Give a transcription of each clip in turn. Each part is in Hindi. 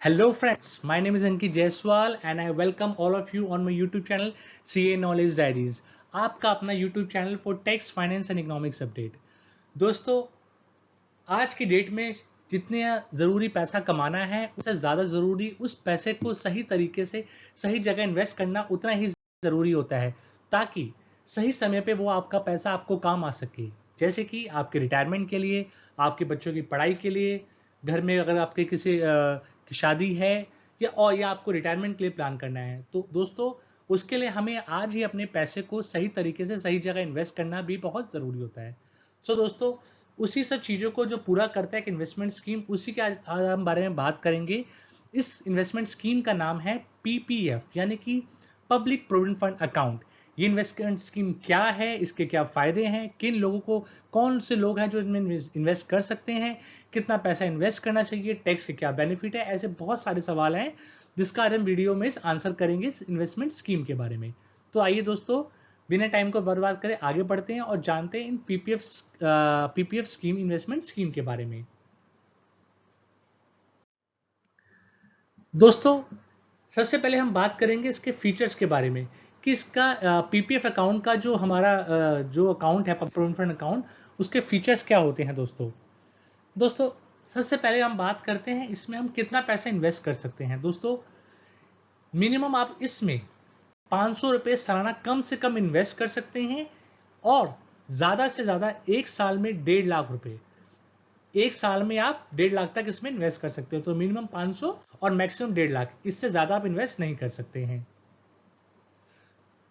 Hello friends, my name is Ankit Jaiswal and I welcome all of you on my YouTube channel CA Knowledge Diaries. आपका अपना YouTube channel for tax finance and economics update. दोस्तों, आज की डेट में जितने ज़रूरी पैसा कमाना है उससे ज़्यादा ज़रूरी उस पैसे को सही तरीके से सही जगह इन्वेस्ट करना उतना ही ज़रूरी होता है, ताकि सही समय पे वो आपका पैसा आपको काम आ सके। जैसे कि आपके रिटायरमेंट के लिए, आपके बच्चों की पढ़ाई के लिए, घर में अगर आपके किसी की शादी है या आपको रिटायरमेंट के लिए प्लान करना है, तो दोस्तों उसके लिए हमें आज ही अपने पैसे को सही तरीके से सही जगह इन्वेस्ट करना भी बहुत ज़रूरी होता है। दोस्तों, उसी सब चीज़ों को जो पूरा करता है एक इन्वेस्टमेंट स्कीम, उसी के आज हम बारे में बात करेंगे। इस इन्वेस्टमेंट स्कीम का नाम है पीपीएफ, यानी कि पब्लिक प्रोविडेंट फंड अकाउंट। ये इन्वेस्टमेंट स्कीम क्या है, इसके क्या फायदे हैं, किन लोगों को, कौन से लोग हैं जो इसमें इन्वेस्ट कर सकते हैं, कितना पैसा इन्वेस्ट करना चाहिए, टैक्स के क्या बेनिफिट है, ऐसे बहुत सारे सवाल हैं जिसका आज हम वीडियो में आंसर करेंगे इस इन्वेस्टमेंट स्कीम के बारे में। तो आइए दोस्तों, बिना टाइम को बर्बाद करें आगे बढ़ते हैं और जानते हैं इन पीपीएफ स्कीम, इन्वेस्टमेंट स्कीम के बारे में। दोस्तों, सबसे पहले हम बात करेंगे इसके फीचर्स के बारे में कि इसका पीपीएफ अकाउंट का जो हमारा जो अकाउंट है, प्रोविडेंट फंड अकाउंट, उसके फीचर्स क्या होते हैं। दोस्तों सबसे पहले हम बात करते हैं इसमें हम कितना पैसा इन्वेस्ट कर सकते हैं। दोस्तों, मिनिमम आप इसमें 500 रुपये सालाना कम से कम इन्वेस्ट कर सकते हैं और ज़्यादा से ज़्यादा एक साल में 1.5 लाख रुपए, एक साल में आप 1.5 लाख तक इसमें इन्वेस्ट कर सकते हो। तो मिनिमम 500 और मैक्सिमम 1.5 लाख, इससे ज़्यादा आप इन्वेस्ट नहीं कर सकते हैं।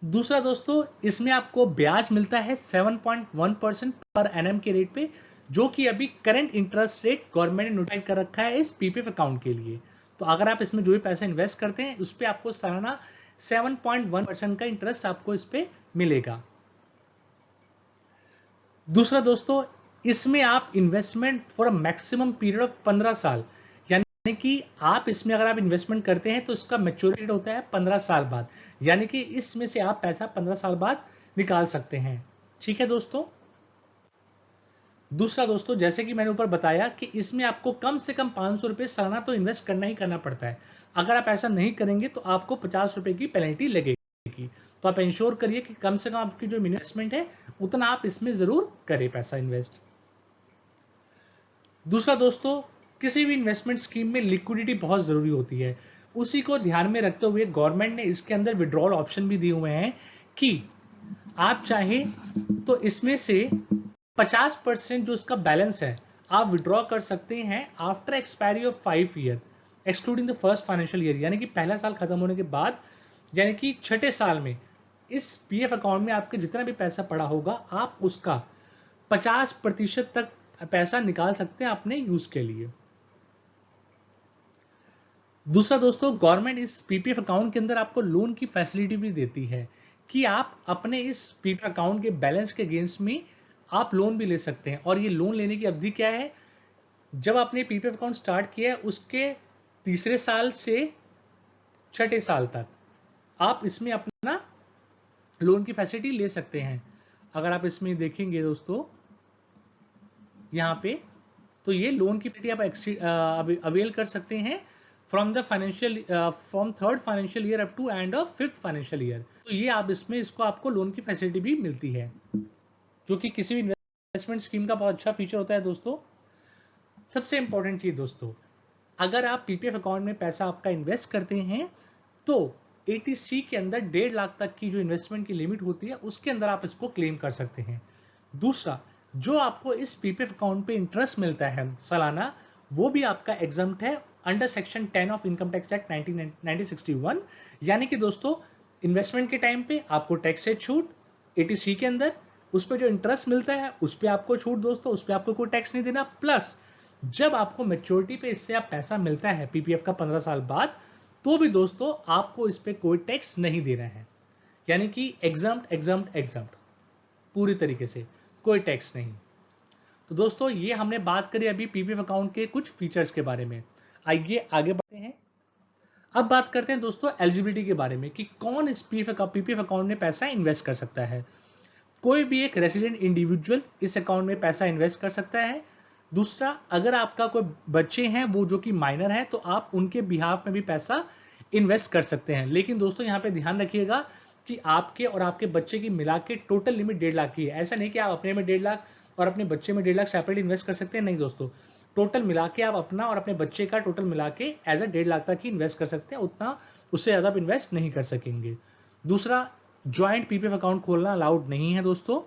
दूसरा दोस्तों, इसमें आपको ब्याज मिलता है 7.1% पर एनएम के रेट पे, जो कि अभी करंट इंटरेस्ट रेट गवर्नमेंट ने नोटिफाइड कर रखा है इस पीपीएफ अकाउंट के लिए। तो अगर आप इसमें जो भी पैसा इन्वेस्ट करते हैं उस पर आपको सालाना 7.1% का इंटरेस्ट आपको इस पे मिलेगा। दूसरा दोस्तों, इसमें आप investment for a maximum period of 15 साल, यानी कि आप इसमें अगर आप इन्वेस्टमेंट करते हैं तो इसका मैच्योरिटी होता है 15 साल बाद, यानी कि इसमें से आप पैसा 15 साल बाद निकाल सकते हैं। ठीक है दोस्तों। दूसरा दोस्तों, जैसे कि मैंने ऊपर बताया कि इसमें आपको कम से कम 500 रुपये सालाना तो इन्वेस्ट करना ही करना पड़ता है। अगर आप ऐसा नहीं करेंगे तो आपको 50 रुपये की पेनल्टी लगेगी। तो आप इंश्योर करिए कि कम से कम आपकी जो इन्वेस्टमेंट है उतना आप इसमें जरूर करें पैसा इन्वेस्ट। दूसरा दोस्तों, किसी भी इन्वेस्टमेंट स्कीम में लिक्विडिटी बहुत जरूरी होती है। उसी को ध्यान में रखते हुए गवर्नमेंट ने इसके अंदर विड्रॉल ऑप्शन भी दिए हुए हैं कि आप चाहे तो इसमें से 50% जो इसका बैलेंस है आप विड्रॉ कर सकते हैं after expiry of 5 year excluding the first financial year, यानी कि पहला साल खत्म होने के बाद, यानी कि छठे साल में इस पीएफ अकाउंट में आपके जितना भी पैसा पड़ा होगा आप उसका 50% तक पैसा निकाल सकते हैं अपने यूज के लिए। दूसरा दोस्तों, गवर्नमेंट इस पीपीएफ अकाउंट के अंदर आपको लोन की फैसिलिटी भी देती है कि आप अपने इस पीपीएफ अकाउंट के बैलेंस के अगेंस्ट में आप लोन भी ले सकते हैं। और ये लोन लेने की अवधि क्या है, जब आपने पीपीएफ अकाउंट स्टार्ट किया है उसके तीसरे साल से छठे साल तक आप इसमें अपना लोन की फैसिलिटी ले सकते हैं। अगर आप इसमें देखेंगे दोस्तों यहाँ पे, तो ये लोन की फैसिलिटी आप अवेल कर सकते हैं from third financial year up to end of fifth financial year. तो ये आप इसमें इसको आपको लोन की फैसिलिटी भी मिलती है, जो कि किसी भी इन्वेस्टमेंट स्कीम का बहुत अच्छा फीचर होता है। दोस्तों, सबसे इंपॉर्टेंट चीज दोस्तों, अगर आप पीपीएफ अकाउंट में पैसा आपका इन्वेस्ट करते हैं तो एटीसी के अंदर 1.5 लाख तक की जो इन्वेस्टमेंट की लिमिट होती है उसके अंदर आप इसको क्लेम कर सकते हैं। दूसरा, जो आपको इस पीपीएफ अकाउंट पे इंटरेस्ट मिलता है सालाना, वो भी आपका एग्जम्प्ट है under section 10 of income tax act 1961। यानी कि दोस्तों, इन्वेस्टमेंट के टाइम पे आपको टैक्स से छूट, एटीसी के अंदर उस पर जो इंटरेस्ट मिलता है उस पर आपको छूट दोस्तों, उस पर आपको कोई टैक्स नहीं देना। प्लस जब आपको मैच्योरिटी पे इससे आप पैसा मिलता है पीपीएफ का 15 साल बाद, तो भी दोस्तों आपको इस पे कोई टैक्स नहीं देना है। यानी कि एग्जम्प्ट पूरी तरीके से कोई टैक्स नहीं। तो दोस्तों, ये हमने बात करी अभी पीपीएफ अकाउंट के कुछ फीचर्स के बारे में। आइए आगे बढ़ते हैं। अब बात करते हैं दोस्तों एलिजिबिलिटी के बारे में कि कौन इस पीपीएफ अकाउंट में पैसा इन्वेस्ट कर सकता है। कोई भी एक रेजिडेंट इंडिविजुअल इस अकाउंट में पैसा इन्वेस्ट कर सकता है। दूसरा, अगर आपका कोई बच्चे हैं वो जो कि माइनर है, तो आप उनके बिहाफ में भी पैसा इन्वेस्ट कर सकते हैं। लेकिन दोस्तों यहाँ पे ध्यान रखिएगा कि आपके और आपके बच्चे की मिला के टोटल लिमिट 1.5 लाख की है। ऐसा नहीं कि आप अपने में 1.5 लाख और अपने बच्चे में 1.5 लाख सेपरेट इन्वेस्ट कर सकते हैं, नहीं दोस्तों। टोटल मिला के आप अपना और अपने बच्चे का टोटल मिला के एज अ 1.5 लाख तक ही इन्वेस्ट कर सकते हैं, उतना उससे ज़्यादा आप इन्वेस्ट नहीं कर सकेंगे। दूसरा, ज्वाइंट पीपीएफ अकाउंट खोलना अलाउड नहीं है दोस्तों।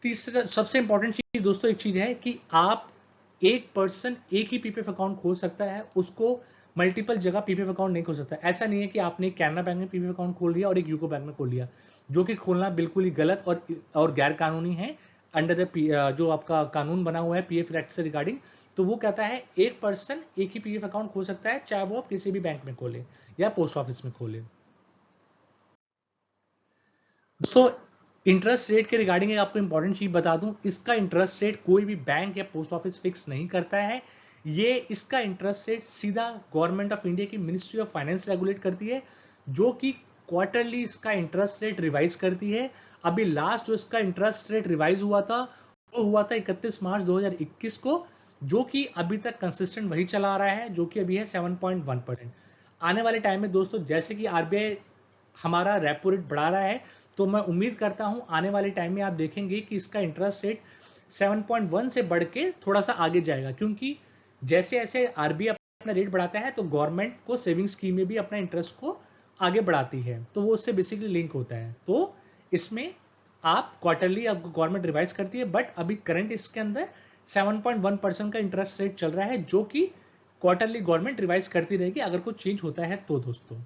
तीसरा सबसे इंपॉर्टेंट चीज दोस्तों एक चीज है कि आप एक पर्सन एक ही पीपीएफ अकाउंट खोल सकता है, उसको मल्टीपल जगह पीपीएफ अकाउंट नहीं खोल सकता। ऐसा नहीं है कि आपने कैनरा बैंक में पीपीएफ अकाउंट खोल लिया और एक यूको बैंक में खोल लिया, जो कि खोलना बिल्कुल ही गलत और गैर कानूनी है अंडर द जो आपका कानून बना हुआ है पीएफ एक्ट से रिगार्डिंग। तो वो कहता है एक पर्सन एक ही पीएफ अकाउंट खोल सकता है, चाहे वो आप किसी भी बैंक में खोले या पोस्ट ऑफिस में खोले। दोस्तों, इंटरेस्ट रेट के रिगार्डिंग आपको इंपॉर्टेंट चीज बता दूं, इसका इंटरेस्ट रेट कोई भी बैंक या पोस्ट ऑफिस फिक्स नहीं करता है। ये इसका इंटरेस्ट रेट सीधा गवर्नमेंट ऑफ इंडिया की मिनिस्ट्री ऑफ फाइनेंस रेगुलेट करती है, जो कि क्वार्टरली इसका इंटरेस्ट रेट रिवाइज करती है। अभी लास्ट जो इसका इंटरेस्ट रेट रिवाइज हुआ था वो हुआ था 31 मार्च 2021 को, जो कि अभी तक कंसिस्टेंट वही चला रहा है, जो कि अभी है 7.1%। आने वाले टाइम में दोस्तों जैसे कि आरबीआई हमारा रेपो रेट बढ़ा रहा है, तो मैं उम्मीद करता हूं आने वाले टाइम में आप देखेंगे कि इसका इंटरेस्ट रेट 7.1 से बढ़ के थोड़ा सा आगे जाएगा, क्योंकि जैसे जैसे आरबीआई अपना रेट बढ़ाता है तो गवर्नमेंट को सेविंग स्कीम में भी अपना इंटरेस्ट को आगे बढ़ाती है, तो वो उससे बेसिकली लिंक होता है। तो इसमें आप क्वार्टरली आपको गवर्नमेंट रिवाइज करती है, बट अभी करंट इसके अंदर 7.1% का इंटरेस्ट रेट चल रहा है, जो कि क्वार्टरली गवर्नमेंट रिवाइज करती रहेगी अगर कुछ चेंज होता है तो दोस्तों।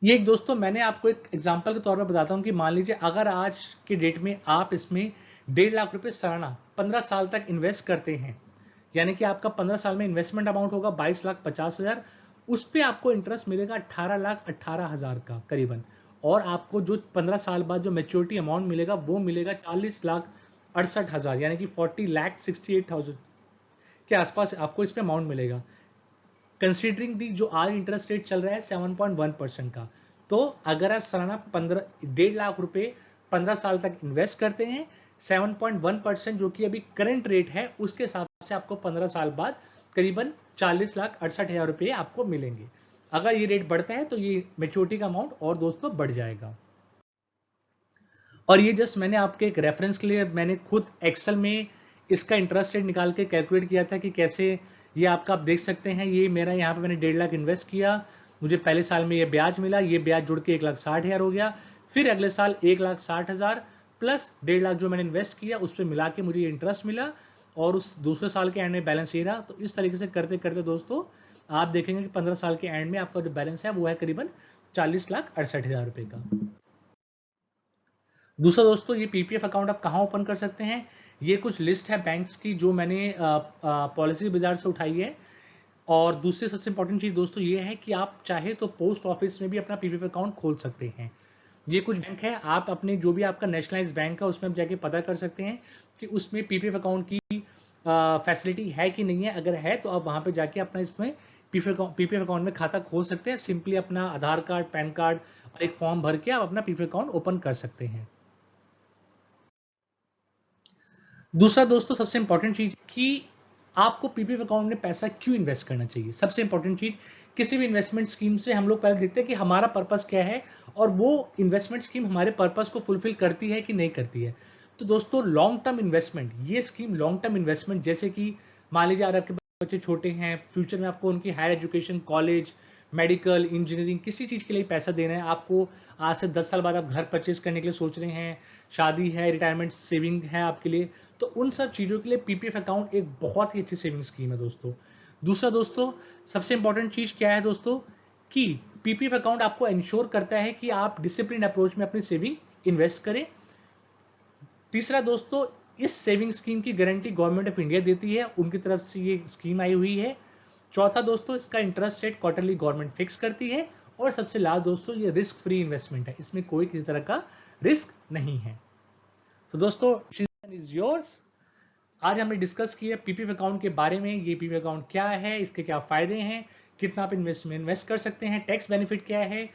ये एक दोस्तों मैंने आपको एक एग्जांपल के तौर पर बताता हूं कि मान लीजिए अगर आज के डेट में आप इसमें 1.5 लाख रुपए सालाना 15 साल तक इन्वेस्ट करते हैं, यानी कि आपका 15 साल में इन्वेस्टमेंट अमाउंट होगा 22,50,000, उस पर आपको इंटरेस्ट मिलेगा 18,18,000 का करीबन। और आपको जो 15 साल बाद जो मेच्योरिटी अमाउंट मिलेगा वो मिलेगा 40,68,000, यानी कि 40,68,000 के आसपास आपको इस पे अमाउंट मिलेगा, कंसीडरिंग दी जो आज इंटरेस्ट रेट चल रहा है 7.1% का। तो अगर आप सालाना 1.5 लाख रुपए 15 साल तक इन्वेस्ट करते हैं, 7.1% जो कि अभी करंट रेट है उसके हिसाब से आपको 15 साल बाद करीबन 40,68,000 रुपए आपको मिलेंगे। अगर ये रेट बढ़ता है तो ये मेच्योरिटी का अमाउंट और दोस्तों बढ़ जाएगा। और ये जस्ट मैंने आपके एक रेफरेंस के लिए मैंने खुद एक्सेल में इसका इंटरेस्ट रेट निकाल के कैलकुलेट किया था कि कैसे ये आपका आप देख सकते हैं। ये मेरा यहाँ पे मैंने 1.5 लाख इन्वेस्ट किया, मुझे पहले साल में ये ब्याज मिला, ये ब्याज जुड़ के 1,60,000 हो गया। फिर अगले साल 1,60,000 प्लस 1.5 लाख जो मैंने इन्वेस्ट किया उस पर मिला के मुझे इंटरेस्ट मिला, और उस दूसरे साल के एंड में बैलेंस ये रहा। तो इस तरीके से करते करते दोस्तों आप देखेंगे कि 15 साल के एंड में आपका जो बैलेंस है वो है करीबन 40,68,000 रुपए का। दूसरा दोस्तों, ये पीपीएफ अकाउंट आप कहाँ ओपन कर सकते हैं, ये कुछ लिस्ट है बैंक्स की जो मैंने पॉलिसी बाजार से उठाई है। और दूसरी सबसे इंपॉर्टेंट चीज दोस्तों ये है कि आप चाहे तो पोस्ट ऑफिस में भी अपना पीपीएफ अकाउंट खोल सकते हैं। ये कुछ बैंक है, आप अपने जो भी आपका नेशनलाइज बैंक है उसमें आप जाके पता कर सकते हैं कि उसमें पीपीएफ अकाउंट की फैसिलिटी है कि नहीं है। अगर है तो आप वहां पे जाके अपना इसमें पीपीएफ अकाउंट में खाता खोल सकते हैं। सिंपली अपना आधार कार्ड, पैन कार्ड और एक फॉर्म भर के आप अपना पीपीएफ अकाउंट ओपन कर सकते हैं। दूसरा दोस्तों सबसे इंपॉर्टेंट चीज कि आपको पीपीएफ अकाउंट में पैसा क्यों इन्वेस्ट करना चाहिए। सबसे इंपॉर्टेंट चीज, किसी भी इन्वेस्टमेंट स्कीम से हम लोग पहले देखते हैं कि हमारा पर्पस क्या है और वो इन्वेस्टमेंट स्कीम हमारे पर्पस को फुलफिल करती है कि नहीं करती है। तो दोस्तों लॉन्ग टर्म इन्वेस्टमेंट, ये स्कीम लॉन्ग टर्म इन्वेस्टमेंट, जैसे कि मान लीजिए आपके बच्चे छोटे हैं, फ्यूचर में आपको उनकी higher education, college, medical, engineering, किसी चीज के लिए पैसा देना है आपको, आज से 10 साल बाद आप घर परचेज करने के लिए सोच रहे हैं, शादी है, रिटायरमेंट सेविंग है आपके लिए, तो उन सब चीजों के लिए पीपीएफ अकाउंट एक बहुत ही अच्छी सेविंग स्कीम है दोस्तों। दूसरा दोस्तों सबसे इंपॉर्टेंट चीज क्या है दोस्तों कि पीपीएफ अकाउंट आपको इंश्योर करता है कि आप डिसिप्लिन अप्रोच में अपनी सेविंग इन्वेस्ट करें। तीसरा दोस्तों, इस सेविंग स्कीम की गारंटी गवर्नमेंट ऑफ इंडिया देती है, उनकी तरफ से ये स्कीम आई हुई है। चौथा दोस्तों, इसका interest rate quarterly government fix करती है। और सबसे लास्ट दोस्तों, ये रिस्क फ्री इन्वेस्टमेंट है, इसमें कोई किसी तरह का रिस्क नहीं है। तो दोस्तों डिसीजन इज योर्स। आज हमने डिस्कस किया पीपीएफ अकाउंट के बारे में, ये पीपीएफ अकाउंट क्या है, इसके क्या फायदे हैं, कितना आप इन्वेस्ट कर सकते हैं, टैक्स बेनिफिट क्या है,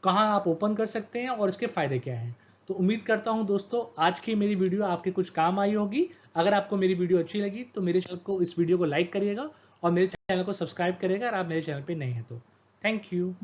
कहाँ आप ओपन कर सकते हैं और इसके फायदे क्या हैं। तो उम्मीद करता हूं दोस्तों आज की मेरी वीडियो आपके कुछ काम आई होगी। अगर आपको मेरी वीडियो अच्छी लगी तो मेरे चैनल को, इस वीडियो को लाइक करिएगा और मेरे चैनल को सब्सक्राइब करिएगा अगर आप मेरे चैनल पे नए हैं तो। Thank you.